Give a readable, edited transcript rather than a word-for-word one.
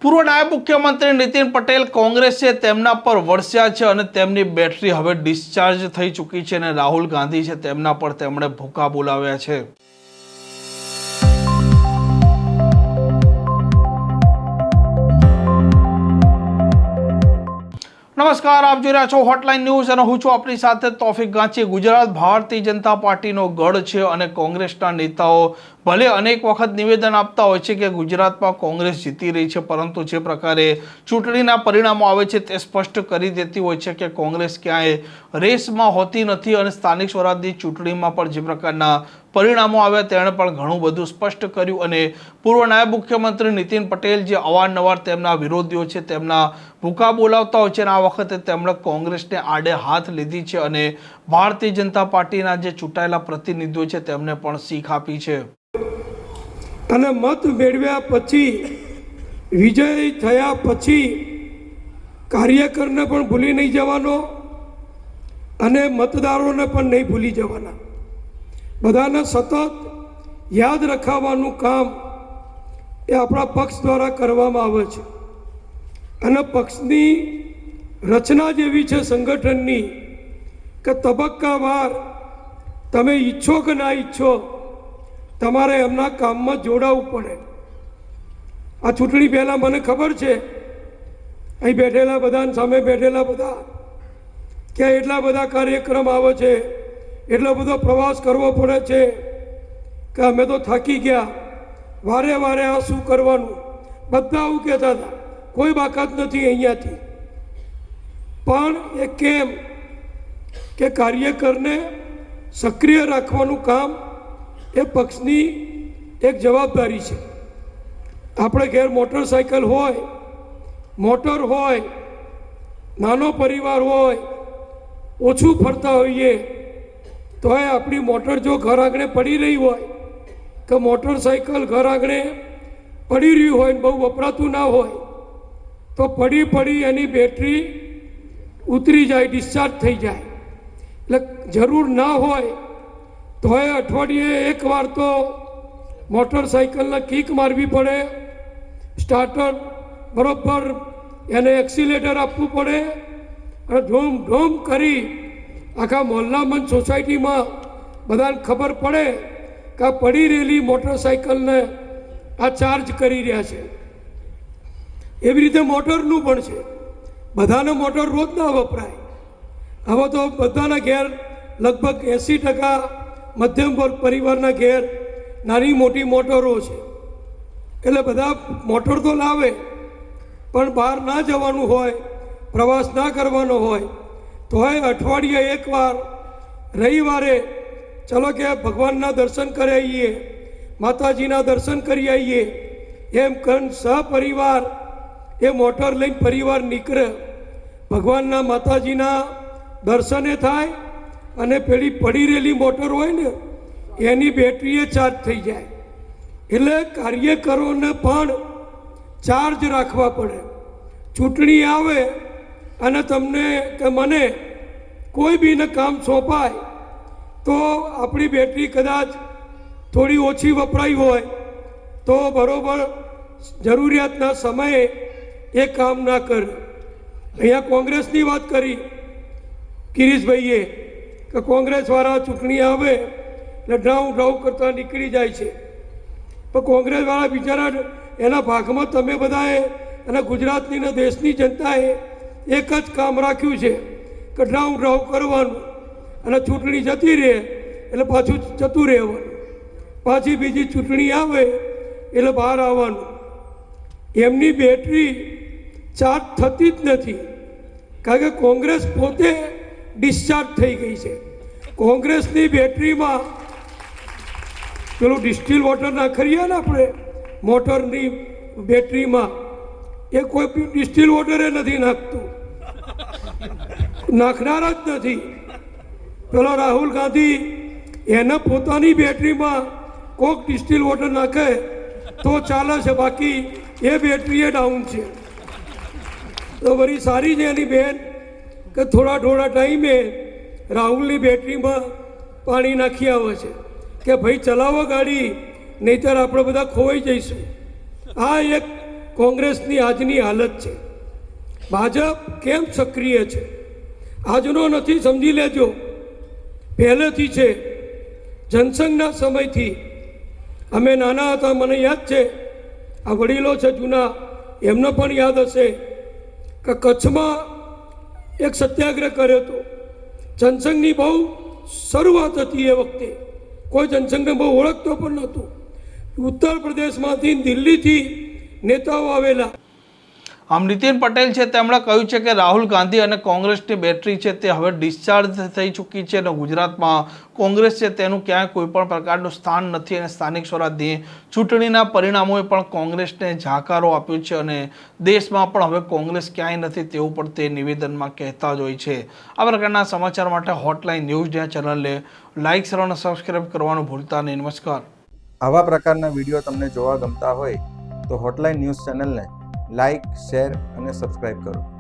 પૂર્વ નાયબ મુખ્યમંત્રી નીતિન પટેલ કોંગ્રેસે તેમના પર વરસ્યા છે અને તેમની બેટરી હવે ડિસ્ચાર્જ થઈ ચૂકી છે અને રાહુલ ગાંધી છે તેમના પર તેમણે ભૂકા બોલાવ્યા છે। નમસ્કાર, આપ જોઈ રહ્યા છો હોટલાઇન ન્યૂઝ અને હું છું આપની સાથે તોફિક ગાંચી। ગુજરાત ભારતીય જનતા પાર્ટીનો ગઢ છે અને કોંગ્રેસના નેતાઓ ભલે અનેક વખત નિવેદન આપતા હોય છે કે ગુજરાતમાં કોંગ્રેસ જીતી રહી છે, પરંતુ જે પ્રકારે ચૂંટણીના પરિણામો આવે છે તે સ્પષ્ટ કરી દેતી હોય છે કે કોંગ્રેસ ક્યાંય રેસમાં હોતી નથી અને સ્થાનિક સ્વરાજની ચૂંટણીમાં પણ જે પ્રકારના પરિણામો આવ્યા તેણે પણ ઘણું બધું સ્પષ્ટ કર્યું અને પૂર્વ નાયબ મુખ્યમંત્રી નીતિન પટેલ જે અવારનવાર તેમના વિરોધીઓ છે તેમના ભૂકા બોલાવતા હોય છે અને આ વખતે તેમણે કોંગ્રેસને આડે હાથ લીધી છે અને ભારતીય જનતા પાર્ટીના જે ચૂંટાયેલા પ્રતિનિધિઓ છે તેમને પણ શીખ આપી છે અને મત મેળવ્યા પછી વિજય થયા પછી કાર્યકરને પણ ભૂલી નહીં જવાનો અને મતદારોને પણ નહીં ભૂલી જવાના। બધાને સતત યાદ રખાવવાનું કામ એ આપણા પક્ષ દ્વારા કરવામાં આવે છે અને પક્ષની રચના જેવી છે સંગઠનની કે તબક્કાવાર તમે ઈચ્છો કે ના ઈચ્છો તમારે એમના કામમાં જોડાવવું પડે। આ ચૂંટણી પહેલાં મને ખબર છે અહીં બેઠેલા બધા સામે બેઠેલા બધા કે એટલા બધા કાર્યક્રમ આવે છે, એટલો બધો પ્રવાસ કરવો પડે છે કે અમે તો થાકી ગયા, વારે વારે આ શું કરવાનું, બધા આવું કહેતા હતા। કોઈ બાકાત નથી અહીંયાથી, પણ એ કેમ કે કાર્યકરને સક્રિય રાખવાનું કામ એ પક્ષની એક જવાબદારી છે। આપણે ઘેર મોટરસાઇકલ હોય, મોટર હોય, નાનો પરિવાર હોય, ઓછું ફરતા હોઈએ તો એ આપણી મોટર જો ઘર આંગણે પડી રહી હોય કે મોટરસાઇકલ ઘર આંગણે પડી રહ્યું હોય બહુ વપરાતું ના હોય તો પડી એની બેટરી ઉતરી જાય, ડિસ્ચાર્જ થઈ જાય। એટલે જરૂર ના હોય તો એ અઠવાડિયે એકવાર તો મોટરસાઇકલને કિક મારવી પડે, સ્ટાર્ટર બરાબર એને એક્સિલેટર આપવું પડે અને ધૂમ ધૂમ કરી આખા મોહલ્લામાં સોસાયટીમાં બધાને ખબર પડે કે આ પડી રહેલી મોટરસાઇકલને આ ચાર્જ કરી રહ્યા છે। એવી રીતે મોટરનું પણ છે, બધાને મોટર રોજ ના વપરાય। હવે તો બધાના ઘેર લગભગ 80% મધ્યમ વર્ગ પરિવારના ઘેર નાની મોટી મોટરો છે, એટલે બધા મોટર તો લાવે, પણ બહાર ના જવાનું હોય, પ્રવાસ ના કરવાનો હોય તો એ અઠવાડિયે એકવાર રવિવારે ચલો કે ભગવાનના દર્શન કરી આવીએ, માતાજીના દર્શન કરી આવીએ, એમ કરીને સહપરિવાર એ મોટર લઈને પરિવાર નીકળે, ભગવાનના માતાજીના દર્શને થાય અને પેલી પડી રહેલી મોટર હોય ને એની બેટરી ચાર્જ થઈ જાય। એટલે કાર્યકરોને પણ ચાર્જ રાખવા પડે। ચૂંટણી આવે અને તમને કે મને કોઈ બીને કામ સોંપાય તો આપણી બેટરી કદાચ થોડી ઓછી વપરાઈ હોય તો બરાબર જરૂરિયાતના સમયે એ કામ ના કરે। અહીંયા કોંગ્રેસની વાત કરી ગિરીશભાઈએ કે કોંગ્રેસવાળા ચૂંટણી આવે એટલે ડ્રાઉ કરતા નીકળી જાય છે, પણ કોંગ્રેસવાળા બિચારા એના ભાગમાં તમે બધાએ અને ગુજરાતની ને દેશની જનતાએ એક જ કામ રાખ્યું છે કે ડ્રાઉ કરવાનું અને ચૂંટણી જતી રહે એટલે પાછું જતું રહેવાનું, પાછી બીજી ચૂંટણી આવે એટલે બહાર આવવાનું। એમની બેટરી ચાર્જ થતી જ નથી, કારણ કે કોંગ્રેસ પોતે ડિસ્ચાર્જ થઈ ગઈ છે। કોંગ્રેસની બેટરીમાં પેલું ડિસ્ટિલ વોટર નાખીએ ને આપણે મોટરની બેટરીમાં, એ કોઈ ડિસ્ટિલ વોટરે નથી નાખતું, નાખનાર જ નથી। પેલો રાહુલ ગાંધી એને પોતાની બેટરીમાં કોક ડિસ્ટિલ વોટર નાખે તો ચાલે છે, બાકી એ બેટરી એ ડાઉન છે। તો વળી સારી છે એની બેન કે થોડા ટાઈમે રાહુલની બેટરીમાં પાણી નાખી આવે છે કે ભાઈ ચલાવો ગાડી, નહીંતર આપણે બધા ખોવાઈ જઈશું। આ એક કોંગ્રેસની આજની હાલત છે. ભાજપ કેમ સક્રિય છે આજનો નથી, સમજી લેજો. પહેલેથી છે, જનસંઘના સમયથી. અમે નાના હતા, મને યાદ છે, આ વડીલો છે જૂના, એમને પણ યાદ હશે કે કચ્છમાં એક સત્યાગ્રહ કર્યો હતો. જનસંઘની બહુ શરૂઆત હતી એ વખતે, કોઈ જનસંઘને બહુ ઓળખતો પણ નહોતું. ઉત્તર પ્રદેશમાંથી, દિલ્હીથી નેતાઓ આવેલા. આમ નીતિન પટેલ છે તેમણે કહ્યું છે કે રાહુલ ગાંધી અને કોંગ્રેસની બેટરી છે તે હવે ડિસ્ચાર્જ થઈ ચૂકી છે અને ગુજરાતમાં કોંગ્રેસ છે તેનું ક્યાંય કોઈ પણ પ્રકારનું સ્થાન નથી અને સ્થાનિક સ્વરાજની ચૂંટણીના પરિણામોએ પણ કોંગ્રેસને જાકારો આપ્યો છે અને દેશમાં પણ હવે કોંગ્રેસ ક્યાંય નથી તેવું પણ તે નિવેદનમાં કહેતા જ હોય છે. આ પ્રકારના સમાચાર માટે હોટલાઇન ન્યૂઝ ચેનલને લાઇક, શેર અને સબસ્ક્રાઇબ કરવાનું ભૂલતા નહીં. નમસ્કાર. આવા પ્રકારના વિડીયો તમને જોવા ગમતા હોય તો હોટલાઇન ન્યૂઝ ચેનલને લાઇક, શેર અને સબસ્ક્રાઇબ કરો.